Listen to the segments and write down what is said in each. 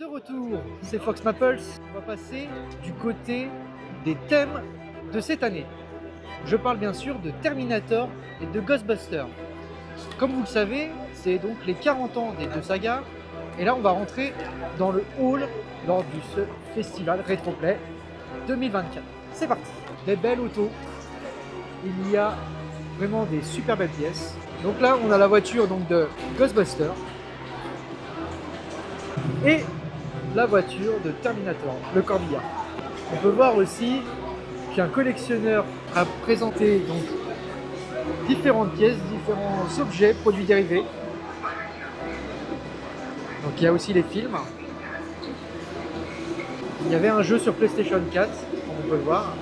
De retour, c'est Fox Maples. On va passer du côté des thèmes de cette année. Je parle bien sûr de Terminator et de Ghostbusters. Comme vous le savez, c'est donc les 40 ans des deux sagas. Et là, on va rentrer dans le hall lors du ce festival Retroplay 2024. C'est parti. Des belles autos. Il y a vraiment des super belles pièces. Donc là, on a la voiture donc, de Ghostbusters. Et la voiture de Terminator, le corbillard. On peut voir aussi qu'un collectionneur a présenté donc différentes pièces, différents objets, produits dérivés. Donc il y a aussi les films. Il y avait un jeu sur PlayStation 4, comme on peut le voir.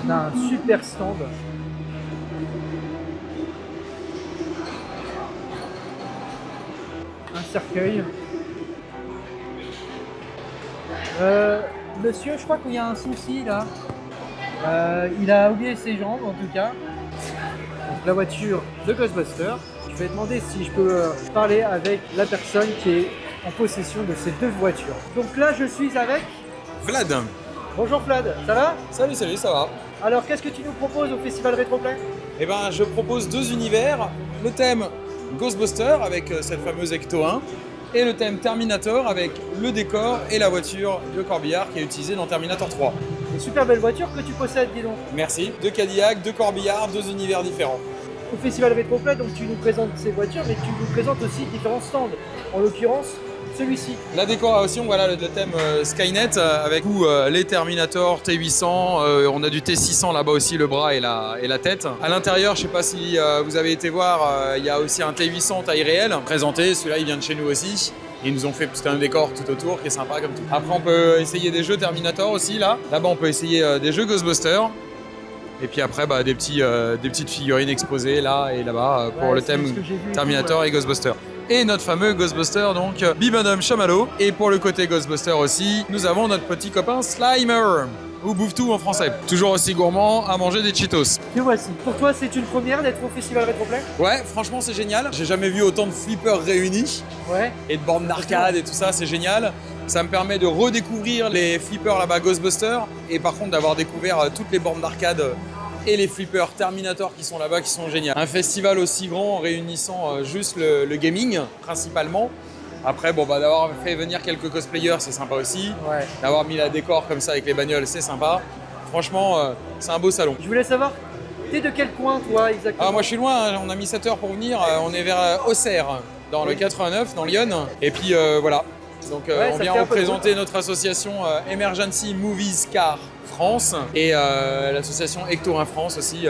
On a un super stand. Un cercueil. Monsieur, je crois qu'il y a un souci là. Il a oublié ses jambes en tout cas. Donc, la voiture de Ghostbusters. Je vais demander si je peux parler avec la personne qui est en possession de ces deux voitures. Donc là, je suis avec Vlad. Bonjour Vlad, ça va? Salut, ça va. Alors, qu'est-ce que tu nous proposes au Festival Retroplay? Eh ben, je propose deux univers. Le thème Ghostbusters avec cette fameuse Ecto 1 et le thème Terminator avec le décor et la voiture de corbillard qui est utilisée dans Terminator 3. Des super belles voitures que tu possèdes, dis donc. Merci. Deux Cadillac, deux corbillards, deux univers différents. Au Festival Retroplay, donc tu nous présentes ces voitures, mais tu nous présentes aussi différents stands. En l'occurrence, celui-ci. La décoration, voilà le thème Skynet avec les Terminator T800, on a du T600 là-bas aussi, le bras et la tête. À l'intérieur, je sais pas si vous avez été voir, il y a aussi un T800 taille réelle présenté, celui-là il vient de chez nous aussi. Ils nous ont fait un décor tout autour qui est sympa comme tout. Après on peut essayer des jeux Terminator aussi là. Là-bas on peut essayer des jeux Ghostbusters. Et puis après des petites figurines exposées là et là-bas pour le thème Terminator et Ghostbusters. Et notre fameux Ghostbuster, donc Bibendum Chamallow. Et pour le côté Ghostbuster aussi, nous avons notre petit copain Slimer, ou Bouffe-Tout en français. Toujours aussi gourmand à manger des Cheetos. Et voici. Pour toi, c'est une première d'être au Festival Retroplay? Ouais, franchement, c'est génial. J'ai jamais vu autant de flippers réunis. Ouais. Et de bornes d'arcade et tout ça, c'est génial. Ça me permet de redécouvrir les flippers là-bas Ghostbusters. Et par contre, d'avoir découvert toutes les bornes d'arcade et les flippers Terminator qui sont là-bas, qui sont géniaux. Un festival aussi grand réunissant juste le gaming principalement. Après, d'avoir fait venir quelques cosplayers, c'est sympa aussi. Ouais. D'avoir mis la décor comme ça avec les bagnoles, c'est sympa. Franchement, c'est un beau salon. Je voulais savoir, t'es de quel coin toi exactement? Ah, moi je suis loin, hein. On a mis 7 heures pour venir. On est vers Auxerre, dans le 89, dans Lyon. Et puis voilà. Donc on vient représenter notre association Emergency Movies Car France et l'association Ecto 1 France aussi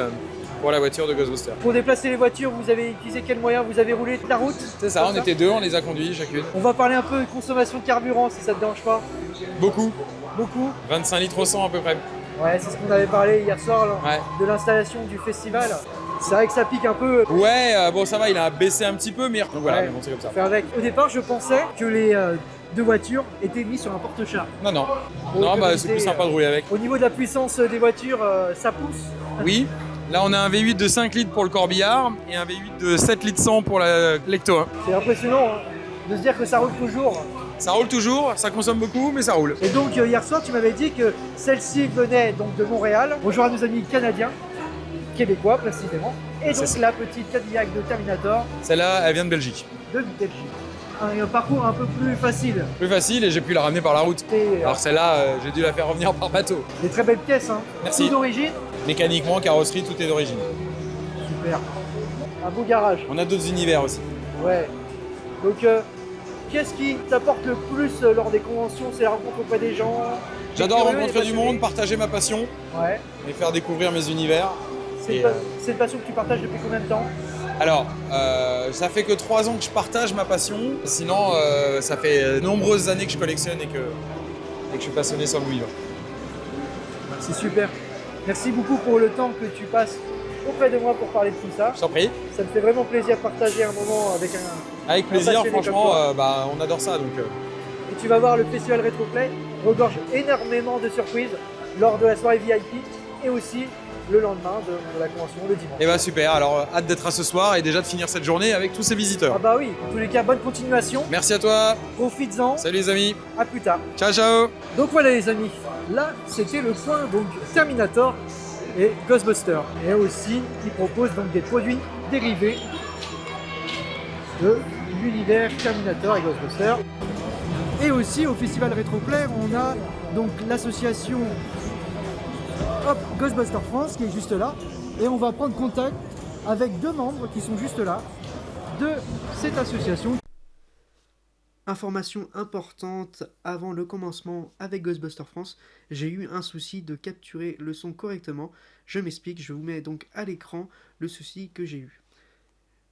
pour la voiture de Ghostbusters. Pour déplacer les voitures, vous avez utilisé quel moyen? Vous avez roulé de la route? C'est ça, on était deux, on les a conduits chacune. On va parler un peu de consommation de carburant si ça te dérange pas. Beaucoup. Beaucoup? 25 litres au 100 à peu près. Ouais, c'est ce qu'on avait parlé hier soir là, Ouais. de l'installation du festival. C'est vrai que ça pique un peu. Ouais, ça va, il a baissé un petit peu, mais donc voilà, Ouais, mais bon, c'est comme ça. fait avec. Au départ, je pensais que les deux voitures étaient mises sur un porte-char. Non, non. Bon, Non, comme c'est disait, plus sympa de rouler avec. Au niveau de la puissance des voitures, ça pousse. Oui, là on a un V8 de 5 litres pour le corbillard et un V8 de 7 litres 100 pour l'Ecto 1. C'est impressionnant hein, de se dire que ça roule toujours. Ça roule toujours, ça consomme beaucoup, mais ça roule. Et donc hier soir, tu m'avais dit que celle-ci venait donc de Montréal. Bonjour à nos amis canadiens, québécois précisément. Et donc la petite Cadillac de Terminator Celle-là, elle vient de Belgique. de Belgique. Un parcours un peu plus facile. Plus facile et j'ai pu la ramener par la route. Et, Alors celle-là, j'ai dû la faire revenir par bateau. des très belles pièces, hein. Merci. Tout d'origine. Mécaniquement, carrosserie, tout est d'origine. Super. Un beau garage. On a d'autres univers aussi. Ouais. Donc, qu'est-ce qui t'apporte le plus lors des conventions? C'est la rencontre auprès des gens? J'adore Des curieux, rencontrer des du passionnés? monde, partager ma passion Ouais. et faire découvrir mes univers. C'est Et, une passion que tu partages depuis combien de temps? Alors, ça fait que 3 ans que je partage ma passion. Sinon, ça fait de nombreuses années que je collectionne et que je suis passionné sans le vivre. C'est super. Merci beaucoup pour le temps que tu passes auprès de moi pour parler de tout ça. Je t'en prie. Ça me fait vraiment plaisir de partager un moment avec un... Avec plaisir, passionné comme franchement, toi. on adore ça. Donc, Et tu vas voir, le festival Retroplay regorge énormément de surprises lors de la soirée VIP et aussi le lendemain de la convention, le dimanche. Et bah super, alors hâte d'être à ce soir et déjà de finir cette journée avec tous ces visiteurs. Ah bah oui, en tous les cas, bonne continuation. Merci à toi. Profites-en. Salut les amis. À plus tard. Ciao ciao. Donc voilà les amis, là c'était le coin donc Terminator et Ghostbusters. Et aussi ils proposent donc des produits dérivés de l'univers Terminator et Ghostbusters. Et aussi au Festival Rétroplaire, on a donc l'association Ghostbusters France qui est juste là. Et on va prendre contact avec 2 membres qui sont juste là de cette association. Information importante avant le commencement avec Ghostbusters France, j'ai eu un souci de capturer le son correctement. Je m'explique, je vous mets donc à l'écran le souci que j'ai eu.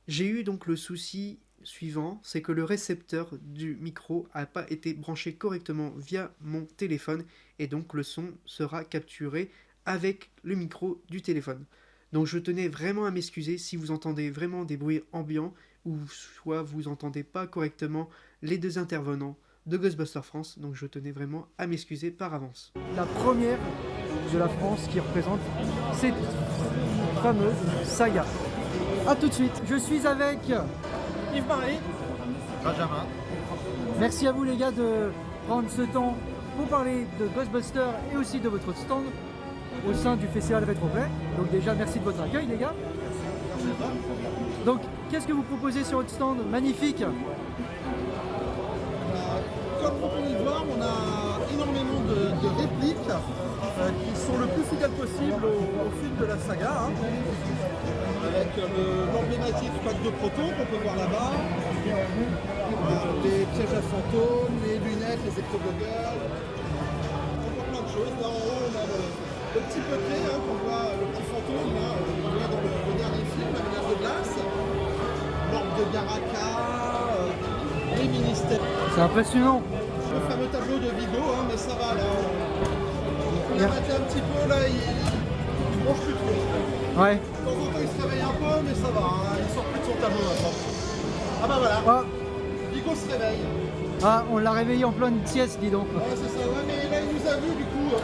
J'ai eu donc le souci suivant, c'est que le récepteur du micro n'a pas été branché correctement via mon téléphone et donc le son sera capturé avec le micro du téléphone. Donc je tenais vraiment à m'excuser si vous entendez vraiment des bruits ambiants ou soit vous entendez pas correctement les 2 intervenants de Ghostbusters France, donc je tenais vraiment à m'excuser par avance. La première de la France qui représente cette fameuse saga. A tout de suite, je suis avec Yves-Marie, Benjamin. merci à vous les gars de prendre ce temps pour parler de Ghostbusters et aussi de votre stand au sein du Festival Rétroplay. Donc déjà merci de votre accueil les gars. Donc qu'est-ce que vous proposez sur votre stand? Magnifique. Comme vous pouvez le voir, on a énormément de répliques qui sont le plus fidèles possible au film de la saga. Avec l'emblématique pack de proton qu'on peut voir là-bas, les pièges à fantômes, les lunettes, les ectogoggles, encore plein de choses. Là en haut, on a le petit poté qu'on voit, le petit fantôme qu'on voit dans le dernier film, La menace de glace, l'orbe de Garaka, les ministères. C'est impressionnant. Le fameux tableau de Vigo, mais ça va là. On a maté un petit peu là, il ne mange plus trop. Ouais. De temps en temps il se réveille un peu, mais ça va, il sort plus de son tableau maintenant. Ah bah voilà, Ah, Vigo se réveille. ah, on l'a réveillé en pleine sieste, dis donc. Ouais c'est ça, ouais, mais là il nous a vu du coup.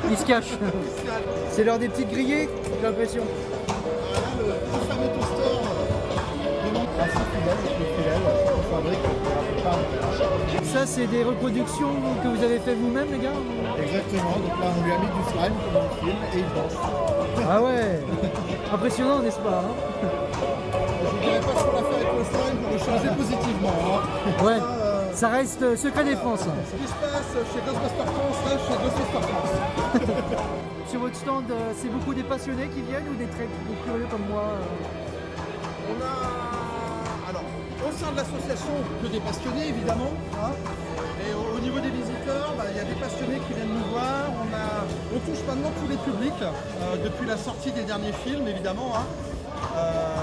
Il se cache. Il se calme. C'est l'heure des petites grillées, j'ai l'impression. Voilà le fameux toaster de mon principe fidèle, on fabrique la plupart de Ça, c'est des reproductions que vous avez fait vous-même, les gars? Exactement, donc là on lui a mis du slime comme dans le film et il danse. Ah ouais. Impressionnant, n'est-ce pas hein? Je ne dirais pas ce qu'on a fait avec le slime pour le changer positivement. Ouais. Ça reste secret défense. Ce qui se passe chez Ghostbusters France reste chez Ghostbusters France. Sur votre stand, c'est beaucoup des passionnés qui viennent ou des très curieux comme moi On a, alors, au sein de l'association, que des passionnés évidemment. Et au niveau des visiteurs, il y a des passionnés qui viennent nous voir. On touche maintenant tous les publics depuis la sortie des derniers films évidemment.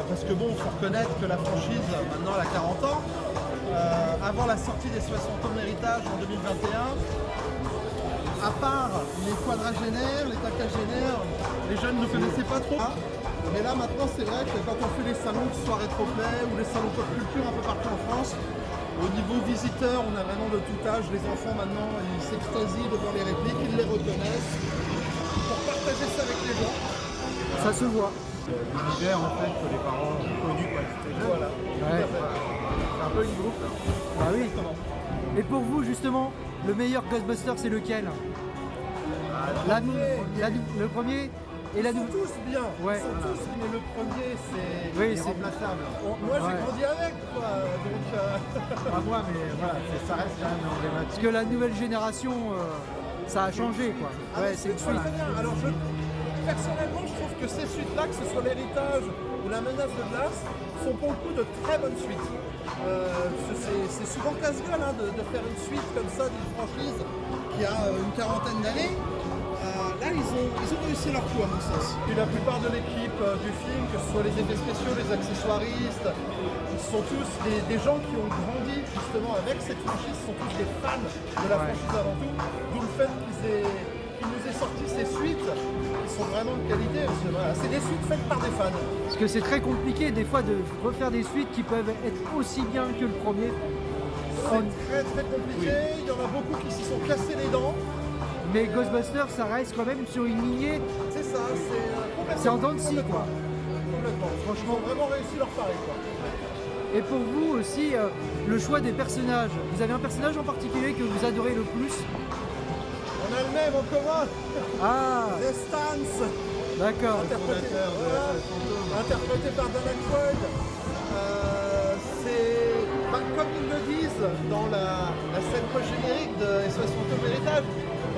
Parce que bon, il faut reconnaître que la franchise, maintenant elle a 40 ans. Avant la sortie des 60 ans de l'héritage en 2021, à part les quadragénaires, les quinquagénaires, les jeunes ne connaissaient pas trop. Mais là maintenant c'est vrai que quand on fait les salons de soirée Rétroplay ou les salons pop culture un peu partout en France, au niveau visiteurs, on a vraiment de tout âge. Les enfants maintenant, ils s'extasient devant les répliques, ils les reconnaissent. Pour partager ça avec les gens. Ça se voit. L'univers en fait que les parents ont connu quand ils étaient jeunes. Voilà. Ouais. C'est un peu une groupe. Ah oui. Et pour vous, justement, le meilleur Ghostbuster, c'est lequel? Le premier et la Ils sont nouvelle. tous bien, Ouais. ils sont tous, mais le premier c'est Oui, c'est irremplaçable. Moi j'ai Ouais. grandi avec quoi, donc Pas moi, mais voilà, ça reste quand même emblématique. Parce que la nouvelle génération, ça a changé, quoi. Ah, Ouais, mais c'est une très suite. bien. Alors personnellement je trouve que ces suites-là, que ce soit l'héritage ou la menace de glace, sont pour le coup de très bonnes suites. C'est souvent casse-gueule de faire une suite comme ça d'une franchise qui a une quarantaine d'années. Là, ils ont réussi leur coup à mon sens. Et la plupart de l'équipe du film, que ce soit les effets spéciaux, les accessoiristes, ils sont tous des gens qui ont grandi justement avec cette franchise, sont tous des fans de la franchise avant tout. D'où le fait qu'ils nous aient sorti ces suites qui sont vraiment de qualité. Parce que, voilà, c'est des suites faites par des fans. Parce que c'est très compliqué, des fois, de refaire des suites qui peuvent être aussi bien que le premier. C'est très très compliqué. Il y en a beaucoup qui s'y sont cassés les dents. Mais Ghostbusters, ça reste quand même sur une lignée. C'est ça, c'est C'est en dents de scie, quoi. Complètement. Franchement, vraiment réussi leur pari, quoi. Et pour vous aussi, le choix des personnages. Vous avez un personnage en particulier que vous adorez le plus? On a le même en commun, Ah, The Stans, d'accord. interprété par Dan Aykroyd. Comme ils le disent dans la scène post-générique de SOS Fantôme Héritage,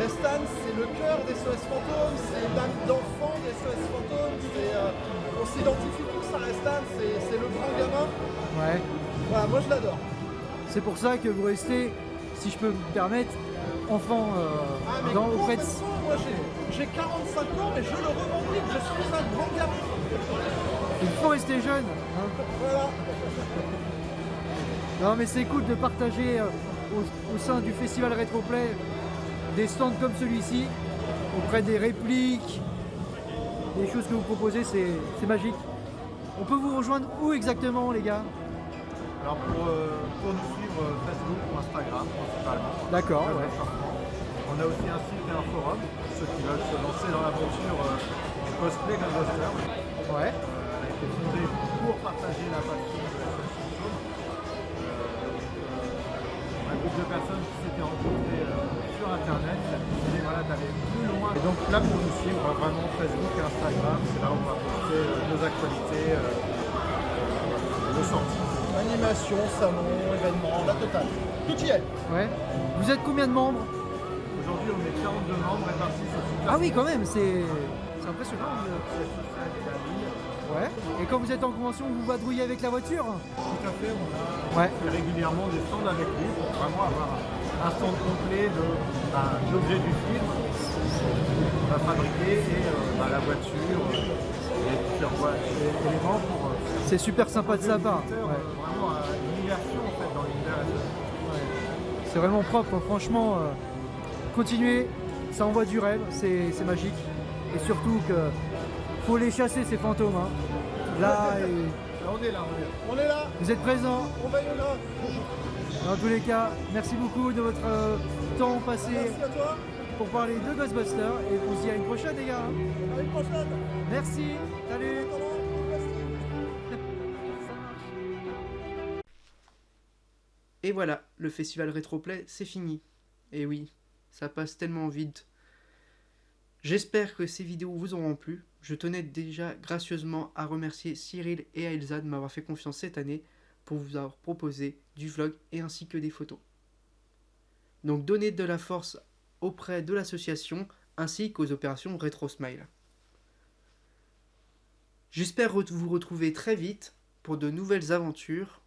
The Stans, c'est le cœur des SOS Fantômes, c'est l'âme d'enfant des SOS Fantômes, on s'identifie tous à The Stans, c'est le grand gamin. Ouais. Voilà, moi je l'adore. C'est pour ça que vous restez, si je peux me permettre, enfant Mais auprès de... complètement, moi j'ai 45 ans mais je le revendique, je suis un grand gamin. Il faut rester jeune. Hein. Voilà. Non mais c'est cool de partager au sein du festival Retroplay des stands comme celui-ci, auprès des répliques, des choses que vous proposez, c'est magique. On peut vous rejoindre où exactement les gars? Alors pour nous suivre Facebook ou Instagram principalement. D'accord. Très Ouais. réchauffement. On a aussi un site et un forum, ceux qui veulent se lancer dans l'aventure du cosplay Ghostbusters. Ouais. Elle a été fondée pour partager la passion de la science-fiction. Un groupe de personnes qui s'étaient rencontrées sur internet, qui a décidé d'aller plus loin. Et donc là pour nous suivre vraiment Facebook et Instagram, c'est là où on va poster nos actualités, nos sorties. Animation, salon, événement, la totale. Tout y est. Ouais. Vous êtes combien de membres? Aujourd'hui on est 42 membres répartis sur toute la Ah oui quand même, c'est impressionnant. siège social et la ligne. Ouais. Et quand vous êtes en convention, vous vadrouillez avec la voiture? Tout à fait, on Ouais. fait régulièrement des stands avec lui pour vraiment avoir un stand complet de l'objet du film qu'on a fabriqué et la voiture, les différents éléments pour C'est super sympa de sa part. visiteur, Ouais. vraiment une immersion en fait dans l'univers. C'est vraiment propre, franchement. Continuez, ça envoie du rêve, c'est magique. Et surtout que faut les chasser ces fantômes. Hein. Là, Là, on est là, On est là, vous êtes présents. on veille au grain. Dans tous les cas, merci beaucoup de votre temps passé Merci à toi, pour parler de Ghostbusters. Et on se dit à une prochaine les gars. Hein. à une prochaine. Merci, salut. Et voilà, le festival Retroplay, c'est fini. Et oui, ça passe tellement vite. J'espère que ces vidéos vous auront plu. Je tenais déjà gracieusement à remercier Cyril et Ailza de m'avoir fait confiance cette année pour vous avoir proposé du vlog et ainsi que des photos. Donc donnez de la force auprès de l'association ainsi qu'aux opérations RetroSmile. J'espère vous retrouver très vite pour de nouvelles aventures.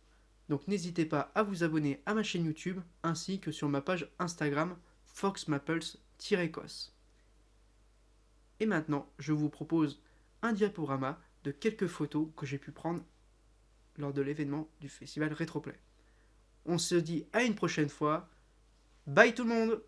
Donc n'hésitez pas à vous abonner à ma chaîne YouTube ainsi que sur ma page Instagram foxmaples-cos. Et maintenant, je vous propose un diaporama de quelques photos que j'ai pu prendre lors de l'événement du festival Retroplay. On se dit à une prochaine fois. Bye tout le monde!